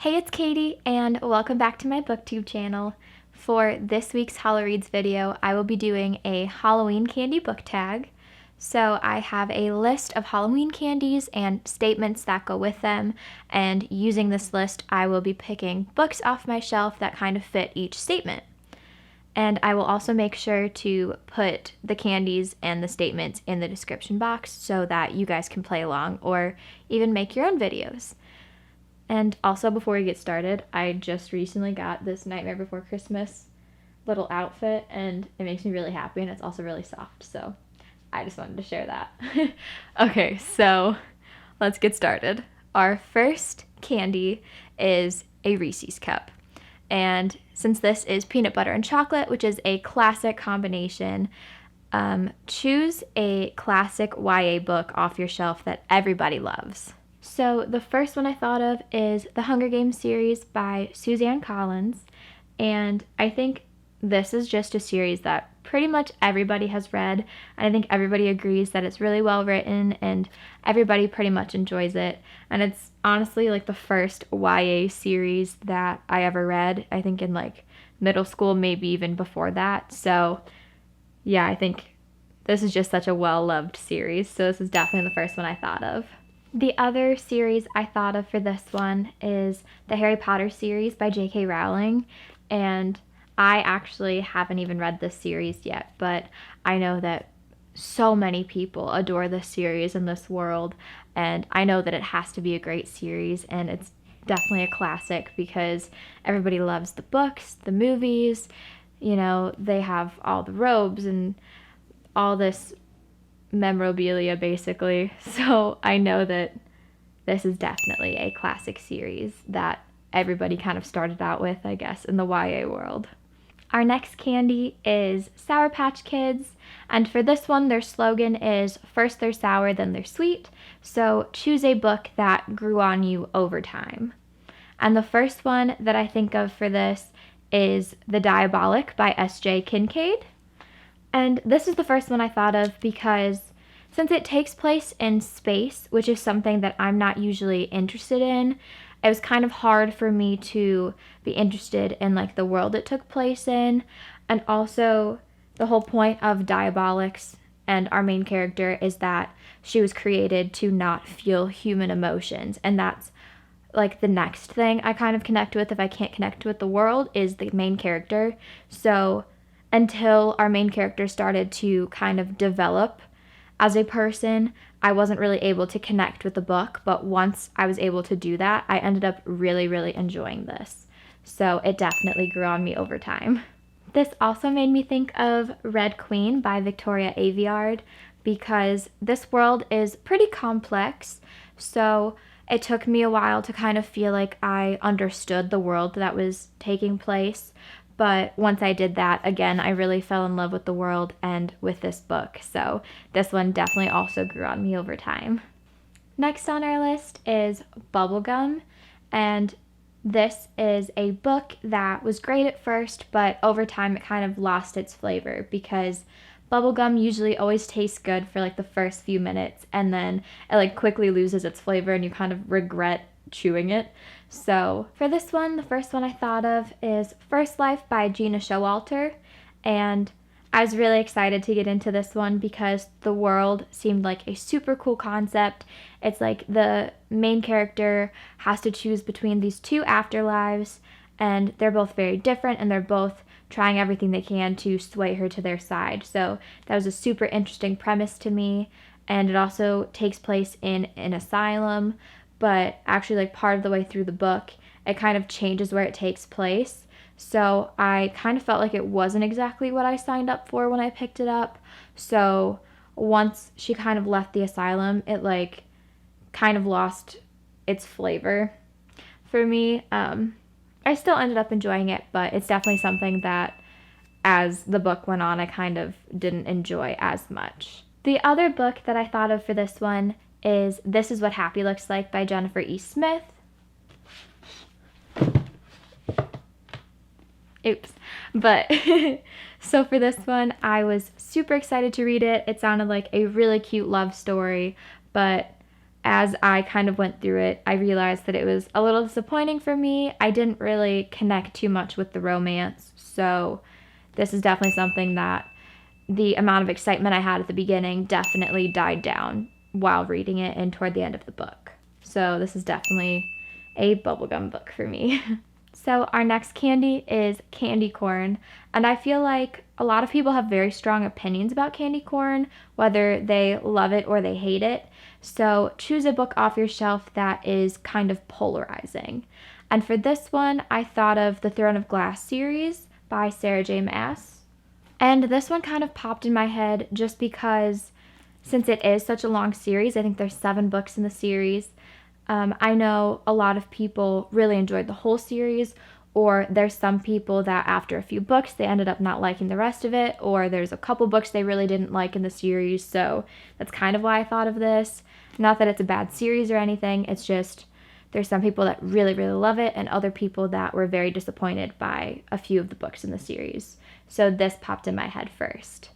Hey, it's Katie, and welcome back to my booktube channel. For this week's Hallowreads video, I will be doing a Halloween candy book tag. So I have a list of Halloween candies and statements that go with them, and using this list, I will be picking books off my shelf that kind of fit each statement. And I will also make sure to put the candies and the statements in the description box so that you guys can play along or even make your own videos. And also, before we get started, I just recently got this Nightmare Before Christmas little outfit, and it makes me really happy, and it's also really soft, so I just wanted to share that. Okay, so let's get started. Our first candy is a Reese's cup. And since this is peanut butter and chocolate, which is a classic combination, choose a classic YA book off your shelf that everybody loves. So the first one I thought of is the Hunger Games series by Suzanne Collins, and I think this is just a series that pretty much everybody has read, and I think everybody agrees that it's really well written and everybody pretty much enjoys it, and it's honestly like the first YA series that I ever read, I think in like middle school, maybe even before that. So yeah, I think this is just such a well-loved series, so this is definitely the first one I thought of. The other series I thought of for this one is the Harry Potter series by J.K. Rowling, and I actually haven't even read this series yet, but I know that so many people adore this series in this world, and I know that it has to be a great series, and it's definitely a classic because everybody loves the books, the movies, you know, they have all the robes and all this memorabilia basically, so I know that this is definitely a classic series that everybody kind of started out with, I guess, in the YA world. Our next candy is Sour Patch Kids, and for this one their slogan is first they're sour, then they're sweet, so choose a book that grew on you over time. And the first one that I think of for this is The Diabolic by S.J. Kincaid. And this is the first one I thought of because since it takes place in space, which is something that I'm not usually interested in, it was kind of hard for me to be interested in like the world it took place in. And also the whole point of Diabolics and our main character is that she was created to not feel human emotions. And that's like the next thing I kind of connect with if I can't connect with the world is the main character. So until our main character started to kind of develop as a person, I wasn't really able to connect with the book, but once I was able to do that, I ended up really, really enjoying this. So it definitely grew on me over time. This also made me think of Red Queen by Victoria Aveyard because this world is pretty complex, so it took me a while to kind of feel like I understood the world that was taking place. But once I did that, again, I really fell in love with the world and with this book. So this one definitely also grew on me over time. Next on our list is Bubblegum. And this is a book that was great at first, but over time it kind of lost its flavor because bubblegum usually always tastes good for like the first few minutes and then it like quickly loses its flavor and you kind of regret chewing it. So for this one, the first one I thought of is First Life by Gina Showalter, and I was really excited to get into this one because the world seemed like a super cool concept. It's like the main character has to choose between these two afterlives, and they're both very different, and they're both trying everything they can to sway her to their side. So that was a super interesting premise to me, and it also takes place in an asylum, but actually like part of the way through the book, it kind of changes where it takes place. So I kind of felt like it wasn't exactly what I signed up for when I picked it up. So once she kind of left the asylum, it like kind of lost its flavor for me. I still ended up enjoying it, but it's definitely something that as the book went on, I kind of didn't enjoy as much. The other book that I thought of for this one is This Is What Happy Looks Like by Jennifer E. Smith. Oops. But so for this one, I was super excited to read it. It sounded like a really cute love story, but as I kind of went through it, I realized that it was a little disappointing for me. I didn't really connect too much with the romance, so this is definitely something that the amount of excitement I had at the beginning definitely died down while reading it and toward the end of the book. So this is definitely a bubblegum book for me. So our next candy is candy corn, and I feel like a lot of people have very strong opinions about candy corn, whether they love it or they hate it. So choose a book off your shelf that is kind of polarizing. And for this one, I thought of the Throne of Glass series by Sarah J. Maas. And this one kind of popped in my head just because since it is such a long series, I think there's 7 books in the series. I know a lot of people really enjoyed the whole series, or there's some people that after a few books they ended up not liking the rest of it, or there's a couple books they really didn't like in the series, so that's kind of why I thought of this. Not that it's a bad series or anything, it's just there's some people that really, really love it and other people that were very disappointed by a few of the books in the series. So this popped in my head first.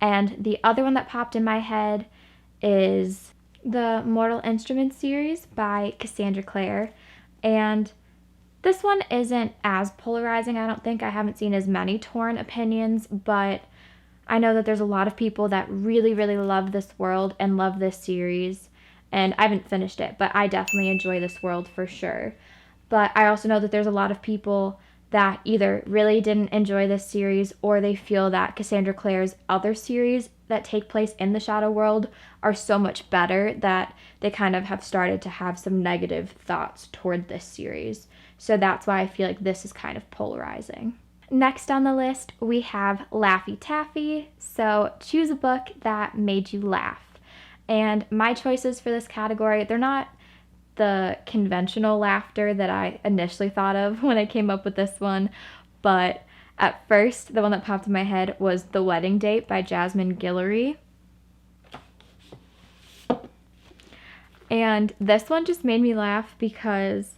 And the other one that popped in my head is the Mortal Instruments series by Cassandra Clare. And this one isn't as polarizing, I don't think. I haven't seen as many torn opinions, but I know that there's a lot of people that really, really love this world and love this series. And I haven't finished it, but I definitely enjoy this world for sure. But I also know that there's a lot of people that either really didn't enjoy this series or they feel that Cassandra Clare's other series that take place in the Shadow World are so much better that they kind of have started to have some negative thoughts toward this series. So that's why I feel like this is kind of polarizing. Next on the list, we have Laffy Taffy. So choose a book that made you laugh. And my choices for this category, they're not the conventional laughter that I initially thought of when I came up with this one, but at first, the one that popped in my head was The Wedding Date by Jasmine Guillory. And this one just made me laugh because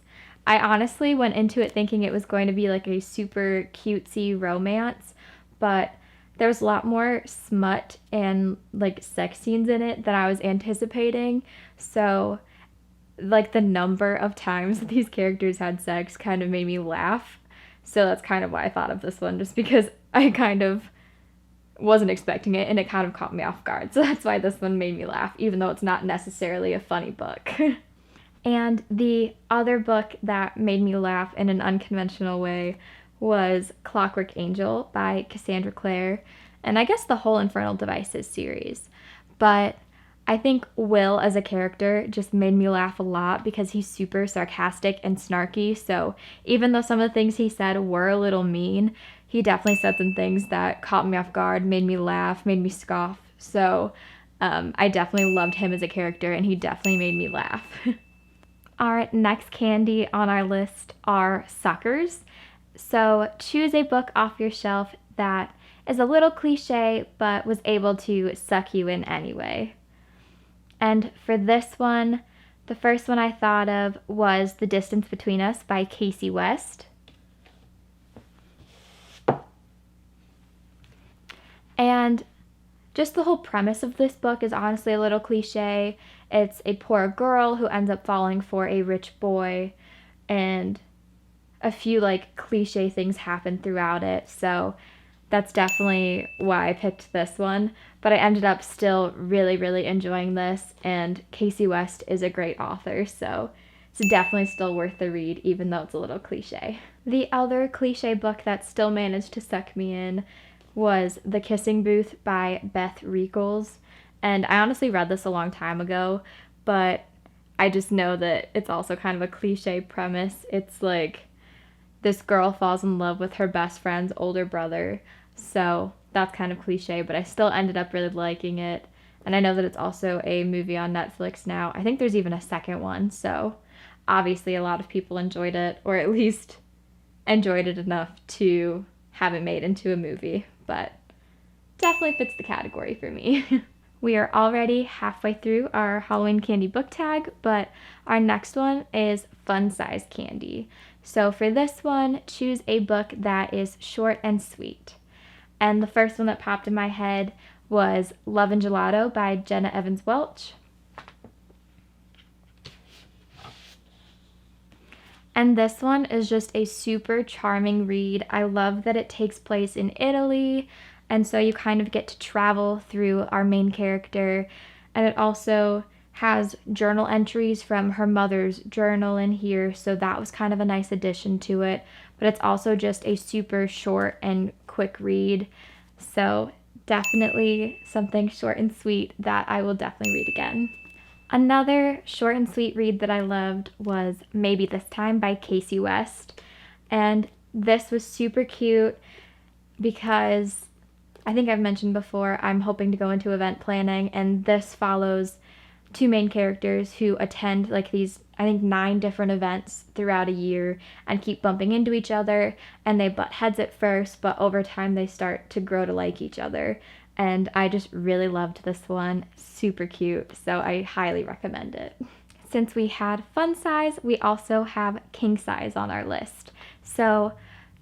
I honestly went into it thinking it was going to be like a super cutesy romance, but there was a lot more smut and like sex scenes in it than I was anticipating. So like the number of times that these characters had sex kind of made me laugh. So that's kind of why I thought of this one, just because I kind of wasn't expecting it and it kind of caught me off guard. So that's why this one made me laugh, even though it's not necessarily a funny book. And the other book that made me laugh in an unconventional way was Clockwork Angel by Cassandra Clare, and I guess the whole Infernal Devices series. But I think Will as a character just made me laugh a lot because he's super sarcastic and snarky, so even though some of the things he said were a little mean, he definitely said some things that caught me off guard, made me laugh, made me scoff. So I definitely loved him as a character and he definitely made me laugh. Our next candy on our list are suckers. So choose a book off your shelf that is a little cliche but was able to suck you in anyway. And for this one, the first one I thought of was The Distance Between Us by Casey West. And just the whole premise of this book is honestly a little cliche. It's a poor girl who ends up falling for a rich boy, and a few like cliche things happen throughout it. So that's definitely why I picked this one. But I ended up still really, really enjoying this, and Casey West is a great author, so it's definitely still worth the read, even though it's a little cliche. The other cliche book that still managed to suck me in was The Kissing Booth by Beth Reekles. And I honestly read this a long time ago, but I just know that it's also kind of a cliche premise. It's like this girl falls in love with her best friend's older brother. So that's kind of cliche, but I still ended up really liking it. And I know that it's also a movie on Netflix now. I think there's even a second one. So obviously a lot of people enjoyed it, or at least enjoyed it enough to have it made into a movie. But definitely fits the category for me. We are already halfway through our Halloween candy book tag, but our next one is fun size candy. So for this one, choose a book that is short and sweet. And the first one that popped in my head was Love and Gelato by Jenna Evans Welch. And this one is just a super charming read. I love that it takes place in Italy, and so you kind of get to travel through our main character. And it also has journal entries from her mother's journal in here, so that was kind of a nice addition to it. But it's also just a super short and quick read, so definitely something short and sweet that I will definitely read again. Another short and sweet read that I loved was Maybe This Time by Casey West. And this was super cute because I think I've mentioned before, I'm hoping to go into event planning, and this follows two main characters who attend like these, I think, 9 different events throughout a year and keep bumping into each other, and they butt heads at first, but over time they start to grow to like each other. And I just really loved this one. Super cute, so I highly recommend it. Since we had fun size, we also have king size on our list. So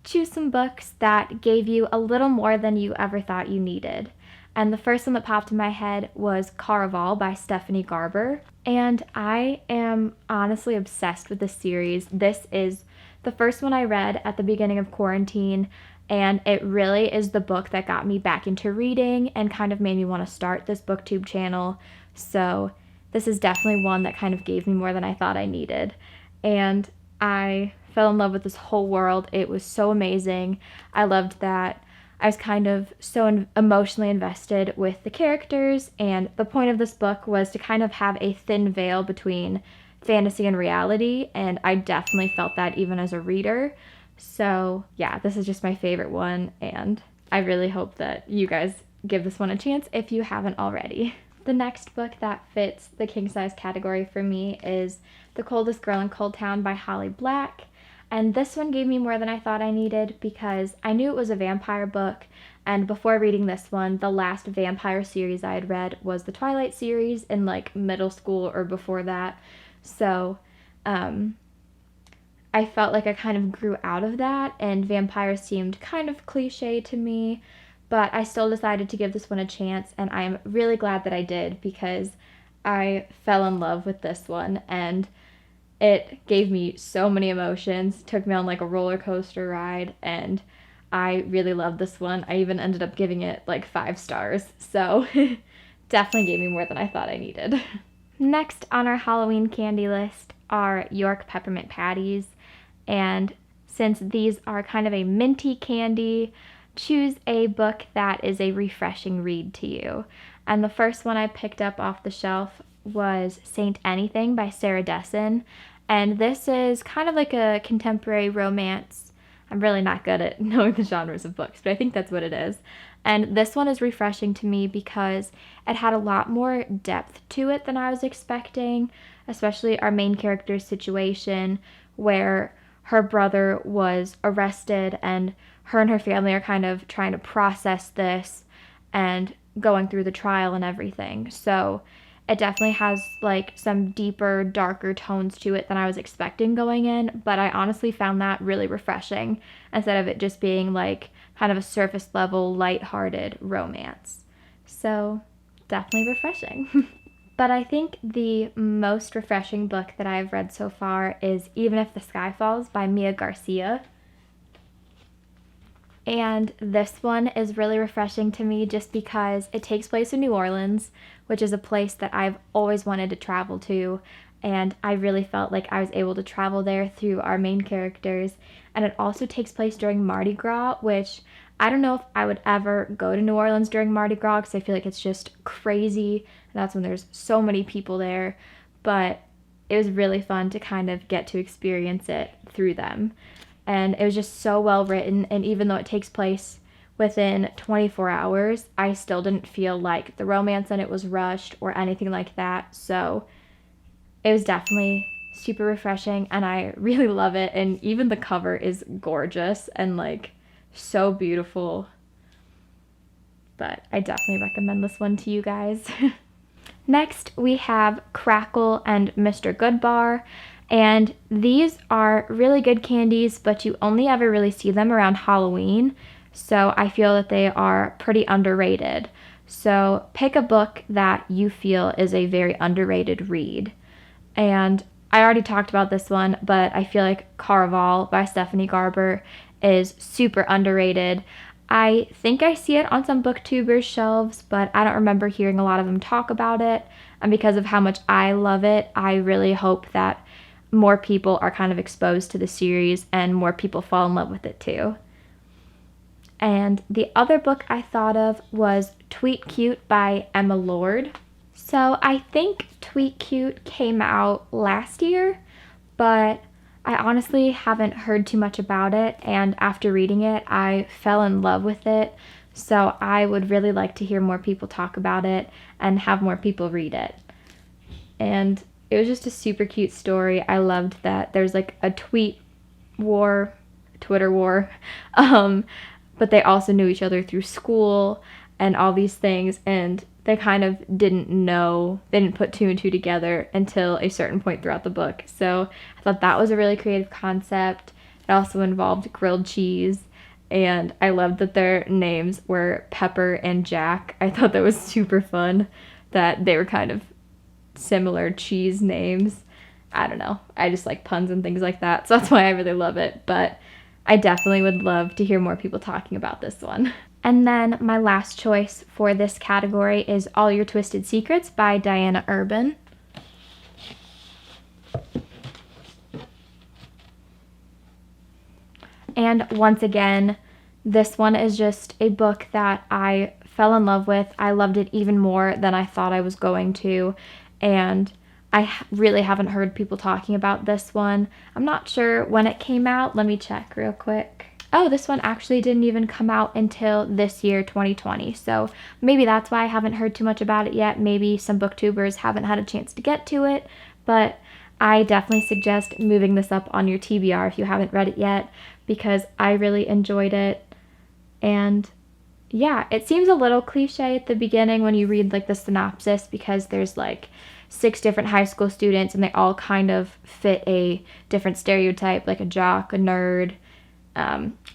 choose some books that gave you a little more than you ever thought you needed. And the first one that popped in my head was Caraval by Stephanie Garber. And I am honestly obsessed with this series. This is the first one I read at the beginning of quarantine, and it really is the book that got me back into reading and kind of made me want to start this booktube channel. So this is definitely one that kind of gave me more than I thought I needed. And I fell in love with this whole world. It was so amazing. I loved that I was kind of so emotionally invested with the characters, and the point of this book was to kind of have a thin veil between fantasy and reality, and I definitely felt that even as a reader. So yeah, this is just my favorite one, and I really hope that you guys give this one a chance if you haven't already. The next book that fits the king size category for me is The Coldest Girl in Cold Town by Holly Black. And this one gave me more than I thought I needed because I knew it was a vampire book, and before reading this one, the last vampire series I had read was the Twilight series in like middle school or before that. So I felt like I kind of grew out of that, and vampires seemed kind of cliche to me, but I still decided to give this one a chance, and I'm really glad that I did because I fell in love with this one, and it gave me so many emotions, took me on like a roller coaster ride, and I really loved this one. I even ended up giving it like 5 stars, so definitely gave me more than I thought I needed. Next on our Halloween candy list are York Peppermint Patties, and since these are kind of a minty candy, choose a book that is a refreshing read to you. And the first one I picked up off the shelf was Saint Anything by Sarah Dessen, and this is kind of like a contemporary romance. I'm really not good at knowing the genres of books, but I think that's what it is. And this one is refreshing to me because it had a lot more depth to it than I was expecting, especially our main character's situation where her brother was arrested and her family are kind of trying to process this and going through the trial and everything. So it definitely has like some deeper, darker tones to it than I was expecting going in, but I honestly found that really refreshing instead of it just being like kind of a surface level, lighthearted romance. So definitely refreshing. But I think the most refreshing book that I've read so far is Even If the Sky Falls by Mia Garcia. And this one is really refreshing to me just because it takes place in New Orleans, which is a place that I've always wanted to travel to, and I really felt like I was able to travel there through our main characters. And it also takes place during Mardi Gras, which I don't know if I would ever go to New Orleans during Mardi Gras because I feel like it's just crazy, and that's when there's so many people there, but it was really fun to kind of get to experience it through them. And it was just so well written, and even though it takes place within 24 hours, I still didn't feel like the romance in it was rushed or anything like that. So it was definitely super refreshing, and I really love it. And even the cover is gorgeous and like so beautiful. But I definitely recommend this one to you guys. Next, we have Krackel and Mr. Goodbar. And these are really good candies, but you only ever really see them around Halloween. So I feel that they are pretty underrated. So pick a book that you feel is a very underrated read. And I already talked about this one, but I feel like Caraval by Stephanie Garber is super underrated. I think I see it on some booktubers' shelves, but I don't remember hearing a lot of them talk about it. And because of how much I love it, I really hope that more people are kind of exposed to the series and more people fall in love with it too. And the other book I thought of was Tweet Cute by Emma Lord. So I think Tweet Cute came out last year, but I honestly haven't heard too much about it, and after reading it, I fell in love with it. So I would really like to hear more people talk about it and have more people read it. And it was just a super cute story. I loved that there's like a tweet war, Twitter war, but they also knew each other through school and all these things, and they kind of didn't know, they didn't put two and two together until a certain point throughout the book. So I thought that was a really creative concept. It also involved grilled cheese, and I loved that their names were Pepper and Jack. I thought that was super fun that they were kind of similar cheese names. I don't know. I just like puns and things like that, so that's why I really love it. But I definitely would love to hear more people talking about this one. And then my last choice for this category is All Your Twisted Secrets by Diana Urban. And once again, this one is just a book that I fell in love with. I loved it even more than I thought I was going to. And I really haven't heard people talking about this one. I'm not sure when it came out. Let me check real quick. Oh, this one actually didn't even come out until this year, 2020. So maybe that's why I haven't heard too much about it yet. Maybe some booktubers haven't had a chance to get to it. But I definitely suggest moving this up on your TBR if you haven't read it yet, because I really enjoyed it. And yeah, it seems a little cliche at the beginning when you read like the synopsis, because there's like 6 different high school students and they all kind of fit a different stereotype, like a jock, a nerd,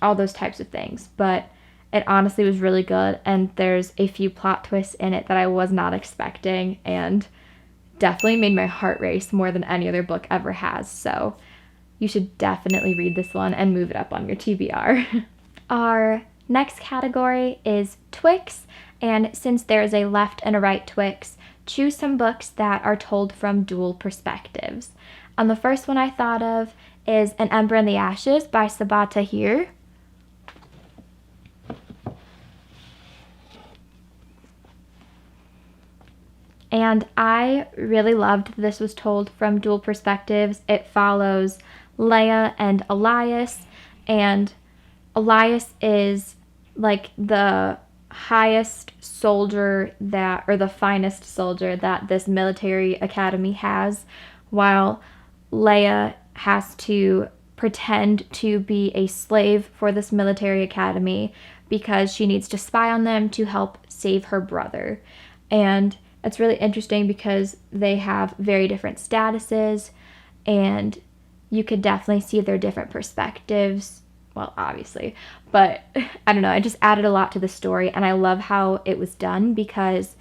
all those types of things. But it honestly was really good, and there's a few plot twists in it that I was not expecting, and definitely made my heart race more than any other book ever has. So you should definitely read this one and move it up on your TBR. Our next category is Twix, and since there is a left and a right Twix, choose some books that are told from dual perspectives. And the first one I thought of is An Ember in the Ashes by Sabaa Tahir. And I really loved that this was told from dual perspectives. It follows Leia and Elias, and Elias is like the highest soldier that, or the finest soldier that this military academy has, while Leia has to pretend to be a slave for this military academy because she needs to spy on them to help save her brother. And it's really interesting because they have very different statuses, and you could definitely see their different perspectives. Well, obviously, but I don't know, it just added a lot to the story, and I love how it was done because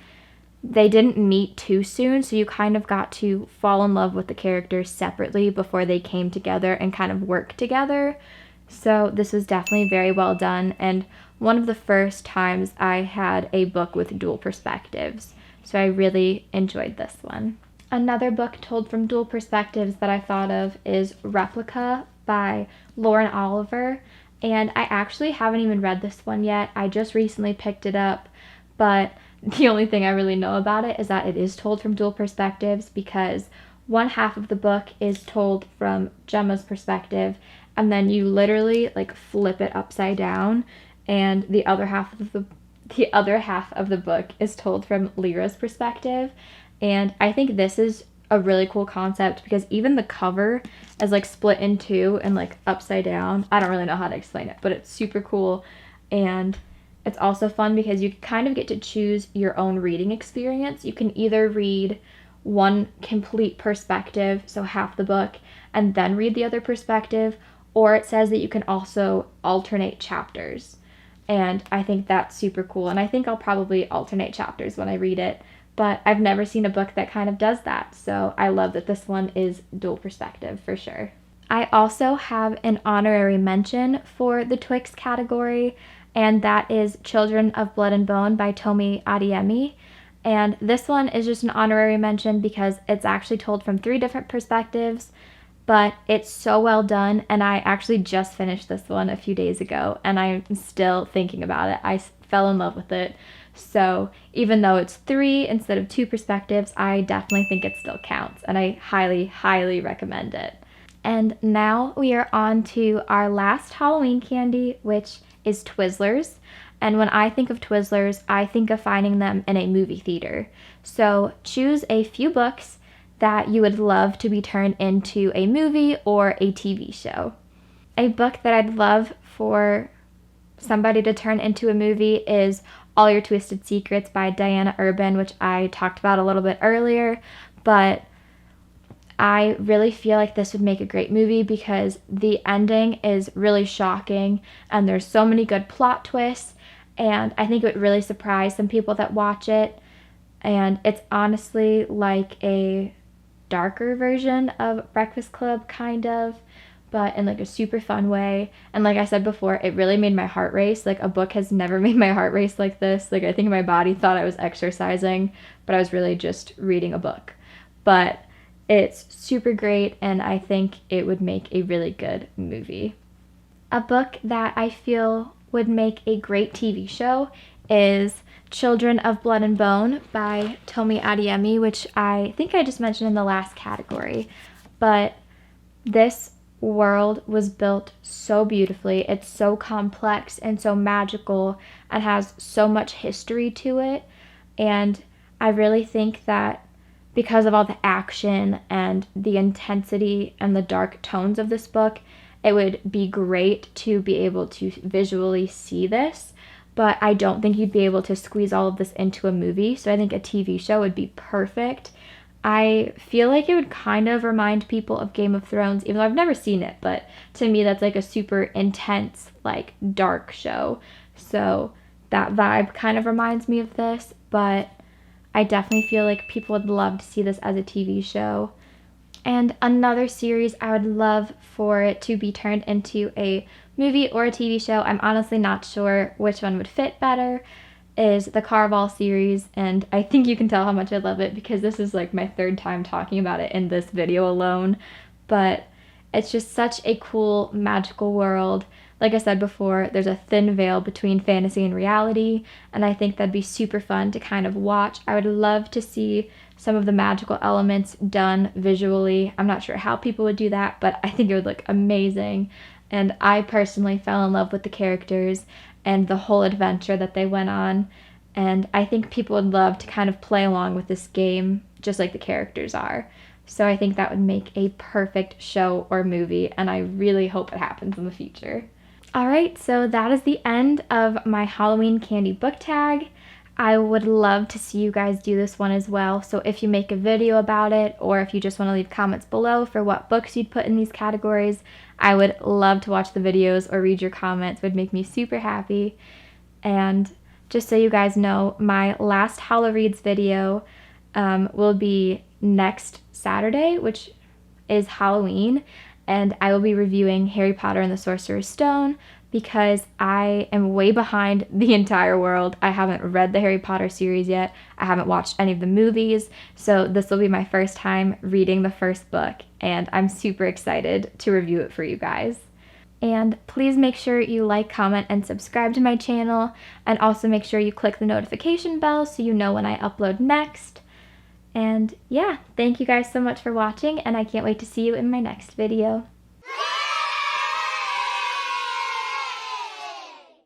they didn't meet too soon, so you kind of got to fall in love with the characters separately before they came together and kind of work together. So this was definitely very well done, and one of the first times I had a book with dual perspectives, so I really enjoyed this one. Another book told from dual perspectives that I thought of is Replica by Lauren Oliver, and I actually haven't even read this one yet. I just recently picked it up, but the only thing I really know about it is that it is told from dual perspectives, because one half of the book is told from Gemma's perspective, and then you literally like flip it upside down, and the other half of the book is told from Lyra's perspective. And I think this is a really cool concept because even the cover is like split in two and like upside down. I don't really know how to explain it, but it's super cool. And it's also fun because you kind of get to choose your own reading experience. You can either read one complete perspective, so half the book, and then read the other perspective, or it says that you can also alternate chapters. And I think that's super cool, and I think I'll probably alternate chapters when I read it. but I've never seen a book that kind of does that. So I love that this one is dual perspective for sure. I also have an honorary mention for the Twix category, and that is Children of Blood and Bone by Tomi Adeyemi. And this one is just an honorary mention because it's actually told from 3 different perspectives, but it's so well done, and I actually just finished this one a few days ago, and I'm still thinking about it. I fell in love with it. So even though it's 3 instead of 2 perspectives, I definitely think it still counts, and I highly, highly recommend it. And now we are on to our last Halloween candy, which is Twizzlers. And when I think of Twizzlers, I think of finding them in a movie theater. So choose a few books that you would love to be turned into a movie or a TV show. A book that I'd love for somebody to turn into a movie is All Your Twisted Secrets by Diana Urban, which I talked about a little bit earlier, but I really feel like this would make a great movie because the ending is really shocking and there's so many good plot twists, and I think it would really surprise some people that watch it. And it's honestly like a darker version of Breakfast Club, kind of, but in like a super fun way. And like I said before, it really made my heart race. Like, a book has never made my heart race like this. Like, I think my body thought I was exercising, but I was really just reading a book. But it's super great, and I think it would make a really good movie. A book that I feel would make a great TV show is Children of Blood and Bone by Tomi Adeyemi, which I think I just mentioned in the last category. But this world was built so beautifully. It's so complex and so magical and has so much history to it. And I really think that because of all the action and the intensity and the dark tones of this book, it would be great to be able to visually see this, but I don't think you'd be able to squeeze all of this into a movie, so I think a TV show would be perfect. I feel like it would kind of remind people of Game of Thrones, even though I've never seen it, but to me that's like a super intense, like, dark show. So that vibe kind of reminds me of this, but I definitely feel like people would love to see this as a TV show. And another series I would love for it to be turned into a movie or a TV show, I'm honestly not sure which one would fit better, is the Caraval series. And I think you can tell how much I love it because this is like my 3rd time talking about it in this video alone. But it's just such a cool, magical world. Like I said before, there's a thin veil between fantasy and reality, and I think that'd be super fun to kind of watch. I would love to see some of the magical elements done visually. I'm not sure how people would do that, but I think it would look amazing. And I personally fell in love with the characters and the whole adventure that they went on. And I think people would love to kind of play along with this game just like the characters are. So I think that would make a perfect show or movie, and I really hope it happens in the future. Alright, so that is the end of my Halloween candy book tag. I would love to see you guys do this one as well, so if you make a video about it, or if you just want to leave comments below for what books you'd put in these categories, I would love to watch the videos or read your comments. It would make me super happy. And just so you guys know, my last Hallowreads video will be next Saturday, which is Halloween, and I will be reviewing Harry Potter and the Sorcerer's Stone because I am way behind the entire world. I haven't read the Harry Potter series yet. I haven't watched any of the movies, so this will be my first time reading the first book, and I'm super excited to review it for you guys. And please make sure you like, comment, and subscribe to my channel, and also make sure you click the notification bell so you know when I upload next. And yeah, thank you guys so much for watching, and I can't wait to see you in my next video.